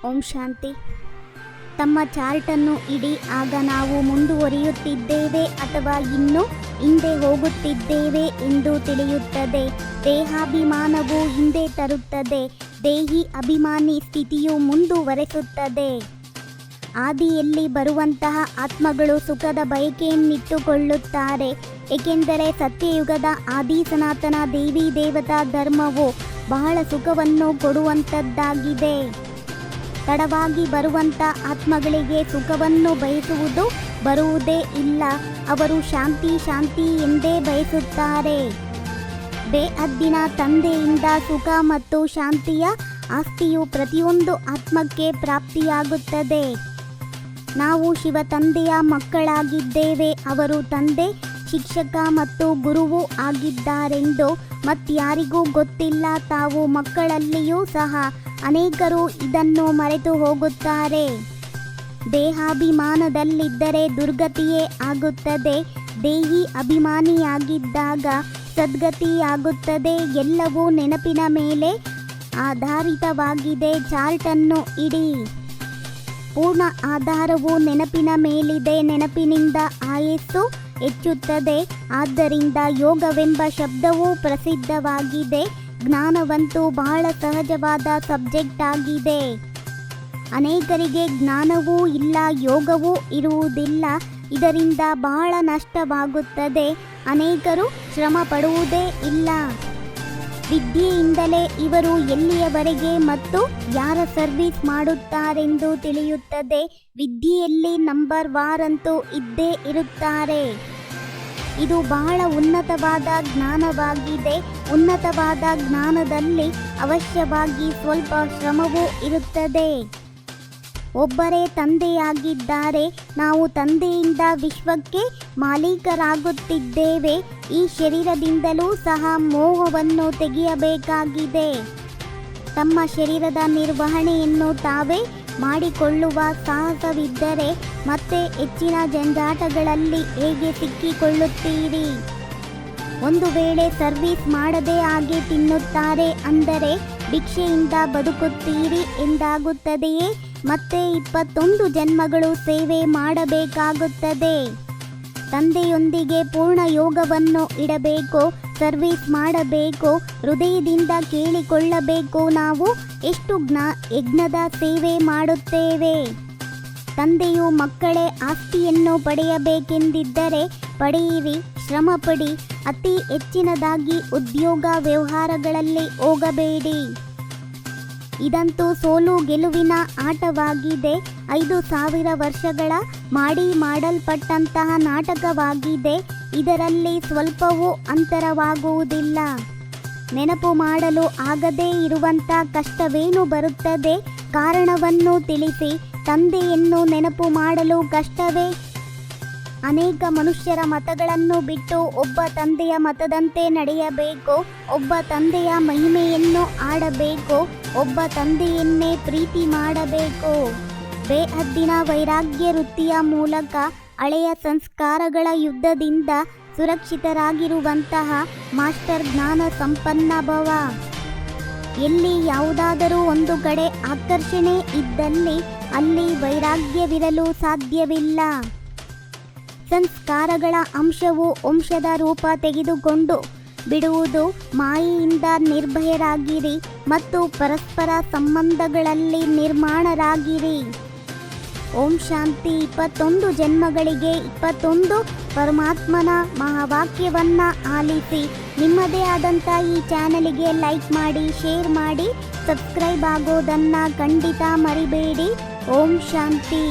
ಓಂ ಶಾಂತಿ. ತಮ್ಮ ಚಾರ್ಟನ್ನು ಇಡಿ. ಆಗ ನಾವು ಮುಂದುವರಿಯುತ್ತಿದ್ದೇವೆ ಅಥವಾ ಇನ್ನೂ ಹಿಂದೆ ಹೋಗುತ್ತಿದ್ದೇವೆ ಎಂದು ತಿಳಿಯುತ್ತದೆ. ದೇಹಾಭಿಮಾನವು ಹಿಂದೆ ತರುತ್ತದೆ. ದೇಹಿ ಅಭಿಮಾನಿ ಸ್ಥಿತಿಯು ಮುಂದುವರೆಸುತ್ತದೆ. ಆದಿಯಲ್ಲಿ ಬರುವಂತಹ ಆತ್ಮಗಳು ಸುಖದ ಬಯಕೆಯನ್ನಿಟ್ಟುಕೊಳ್ಳುತ್ತಾರೆ, ಏಕೆಂದರೆ ಸತ್ಯಯುಗದ ಆದಿ ಸನಾತನ ದೇವಿ ದೇವತಾ ಧರ್ಮವು ಬಹಳ ಸುಖವನ್ನು ಕೊಡುವಂಥದ್ದಾಗಿದೆ. ತಡವಾಗಿ ಬರುವಂಥ ಆತ್ಮಗಳಿಗೆ ಸುಖವನ್ನು ಬಯಸುವುದು ಬರುವುದೇ ಇಲ್ಲ. ಅವರು ಶಾಂತಿ ಶಾಂತಿ ಎಂದೇ ಬಯಸುತ್ತಾರೆ. ಬೇಅದ್ದಿನ ತಂದೆಯಿಂದ ಸುಖ ಮತ್ತು ಶಾಂತಿಯ ಆಸ್ತಿಯು ಪ್ರತಿಯೊಂದು ಆತ್ಮಕ್ಕೆ ಪ್ರಾಪ್ತಿಯಾಗುತ್ತದೆ. ನಾವು ಶಿವ ತಂದೆಯ ಮಕ್ಕಳಾಗಿದ್ದೇವೆ. ಅವರು ತಂದೆ, ಶಿಕ್ಷಕ ಮತ್ತು ಗುರುವು ಆಗಿದ್ದಾರೆಂದು ಮತ್ಯಾರಿಗೂ ಗೊತ್ತಿಲ್ಲ. ತಾವು ಮಕ್ಕಳಲ್ಲಿಯೂ ಸಹ ಅನೇಕರು ಇದನ್ನು ಮರೆತು ಹೋಗುತ್ತಾರೆ. ದೇಹಾಭಿಮಾನದಲ್ಲಿದ್ದರೆ ದುರ್ಗತಿಯೇ ಆಗುತ್ತದೆ. ದೇಹಿ ಅಭಿಮಾನಿಯಾಗಿದ್ದಾಗ ಸದ್ಗತಿಯಾಗುತ್ತದೆ. ಎಲ್ಲವೂ ನೆನಪಿನ ಮೇಲೆ ಆಧಾರಿತವಾಗಿದೆ. ಚಾರ್ಟನ್ನು ಇಡಿ. ಪೂರ್ಣ ಆಧಾರವು ನೆನಪಿನ ಮೇಲಿದೆ. ನೆನಪಿನಿಂದ ಆಯಸ್ಸು ಹೆಚ್ಚುತ್ತದೆ. ಆದ್ದರಿಂದ ಯೋಗವೆಂಬ ಶಬ್ದವೂ ಪ್ರಸಿದ್ಧವಾಗಿದೆ. ಜ್ಞಾನವಂತೂ ಬಹಳ ಸಹಜವಾದ ಸಬ್ಜೆಕ್ಟ್ ಆಗಿದೆ. ಅನೇಕರಿಗೆ ಜ್ಞಾನವೂ ಇಲ್ಲ, ಯೋಗವೂ ಇರುವುದಿಲ್ಲ. ಇದರಿಂದ ಬಹಳ ನಷ್ಟವಾಗುತ್ತದೆ. ಅನೇಕರು ಶ್ರಮ ಪಡುವುದೇ ಇಲ್ಲ. ವಿದ್ಯೆಯಿಂದಲೇ ಇವರು ಎಲ್ಲಿಯವರೆಗೆ ಮತ್ತು ಯಾರ ಸರ್ವಿಸ್ ಮಾಡುತ್ತಾರೆಂದು ತಿಳಿಯುತ್ತದೆ. ವಿದ್ಯೆಯಲ್ಲಿ ನಂಬರ್ ವಾರಂತೂ ಇದ್ದೇ ಇರುತ್ತಾರೆ. ಇದು ಬಹಳ ಉನ್ನತವಾದ ಜ್ಞಾನವಾಗಿದೆ. ಉನ್ನತವಾದ ಜ್ಞಾನದಲ್ಲಿ ಅವಶ್ಯವಾಗಿ ಸ್ವಲ್ಪ ಶ್ರಮವೂ ಇರುತ್ತದೆ. ಒಬ್ಬರೇ ತಂದೆಯಾಗಿದ್ದಾರೆ. ನಾವು ತಂದೆಯಿಂದ ವಿಶ್ವಕ್ಕೆ ಮಾಲೀಕರಾಗುತ್ತಿದ್ದೇವೆ. ಈ ಶರೀರದಿಂದಲೂ ಸಹ ಮೋಹವನ್ನು ತೆಗೆಯಬೇಕಾಗಿದೆ. ತಮ್ಮ ಶರೀರದ ನಿರ್ವಹಣೆಯನ್ನು ತಾವೇ ಮಾಡಿಕೊಳ್ಳುವ ಸಾಹಸವಿದ್ದರೆ ಮತ್ತೆ ಹೆಚ್ಚಿನ ಜಂಜಾಟಗಳಲ್ಲಿ ಹೇಗೆ ಸಿಕ್ಕಿಕೊಳ್ಳುತ್ತೀರಿ? ಒಂದು ವೇಳೆ ಸರ್ವಿಸ್ ಮಾಡದೆ ಹಾಗೆ ತಿನ್ನುತ್ತಾರೆ ಅಂದರೆ ಭಿಕ್ಷೆಯಿಂದ ಬದುಕುತ್ತೀರಿ ಎಂದಾಗುತ್ತದೆಯೇ? ಮತ್ತೆ 21 ಜನ್ಮಗಳು ಸೇವೆ ಮಾಡಬೇಕಾಗುತ್ತದೆ. ತಂದೆಯೊಂದಿಗೆ ಪೂರ್ಣ ಯೋಗವನ್ನು ಇಡಬೇಕು. ಸರ್ವಿಸ್ ಮಾಡಬೇಕು. ಹೃದಯದಿಂದ ಕೇಳಿಕೊಳ್ಳಬೇಕು, ನಾವು ಎಷ್ಟು ಯಜ್ಞದ ಸೇವೆ ಮಾಡುತ್ತೇವೆ. ತಂದೆಯು ಮಕ್ಕಳೇ ಆಸ್ತಿಯನ್ನು ಪಡೆಯಬೇಕೆಂದಿದ್ದರೆ ಪಡೆಯಿರಿ, ಶ್ರಮಪಡಿ. ಅತಿ ಹೆಚ್ಚಿನದಾಗಿ ಉದ್ಯೋಗ ವ್ಯವಹಾರಗಳಲ್ಲಿ ಹೋಗಬೇಡಿ. ಇದಂತೂ ಸೋಲು ಗೆಲುವಿನ ಆಟವಾಗಿದೆ. 5000 ವರ್ಷಗಳ ಮಾಡಲ್ಪಟ್ಟಂತಹ ನಾಟಕವಾಗಿದೆ. ಇದರಲ್ಲಿ ಸ್ವಲ್ಪವೂ ಅಂತರವಾಗುವುದಿಲ್ಲ. ನೆನಪು ಮಾಡಲು ಆಗದೇ ಇರುವಂಥ ಕಷ್ಟವೇನು ಬರುತ್ತದೆ? ಕಾರಣವನ್ನು ತಿಳಿಸಿ. ತಂದೆಯನ್ನು ನೆನಪು ಮಾಡಲು ಕಷ್ಟವೇ? ಅನೇಕ ಮನುಷ್ಯರ ಮತಗಳನ್ನು ಬಿಟ್ಟು ಒಬ್ಬ ತಂದೆಯ ಮತದಂತೆ ನಡೆಯಬೇಕು. ಒಬ್ಬ ತಂದೆಯ ಮಹಿಮೆಯನ್ನು ಆಡಬೇಕು. ಒಬ್ಬ ತಂದೆಯನ್ನೇ ಪ್ರೀತಿ ಮಾಡಬೇಕು. ಬೇಹದ್ದಿನ ವೈರಾಗ್ಯ ವೃತ್ತಿಯ ಮೂಲಕ ಹಳೆಯ ಸಂಸ್ಕಾರಗಳ ಯುದ್ಧದಿಂದ ಸುರಕ್ಷಿತರಾಗಿರುವಂತಹ ಮಾಸ್ಟರ್ ಜ್ಞಾನ ಸಂಪನ್ನ ಭವ. ಎಲ್ಲಿ ಯಾವುದಾದರೂ ಒಂದು ಕಡೆ ಆಕರ್ಷಣೆ ಇದ್ದಲ್ಲಿ ಅಲ್ಲಿ ವೈರಾಗ್ಯವಿರಲು ಸಾಧ್ಯವಿಲ್ಲ. ಸಂಸ್ಕಾರಗಳ ಅಂಶವು ವಂಶದ ರೂಪ ತೆಗೆದುಕೊಂಡು ಬಿಡುವುದು. ಮಾಯೆಯಿಂದ ನಿರ್ಭಯರಾಗಿರಿ ಮತ್ತು ಪರಸ್ಪರ ಸಂಬಂಧಗಳಲ್ಲಿ ನಿರ್ಮಾಣರಾಗಿರಿ. ಓಂ ಶಾಂತಿ. 21 ಜನ್ಮಗಳಿಗೆ 21 ಪರಮಾತ್ಮನ ಮಹಾವಾಕ್ಯವನ್ನ ಆಲಿಸಿ. ನಿಮ್ಮದೇ ಆದಂಥ ಈ ಚಾನಲಿಗೆ ಲೈಕ್ ಮಾಡಿ, ಶೇರ್ ಮಾಡಿ, ಸಬ್ಸ್ಕ್ರೈಬ್ ಆಗೋದನ್ನು ಖಂಡಿತ ಮರಿಬೇಡಿ. ಓಂ ಶಾಂತಿ.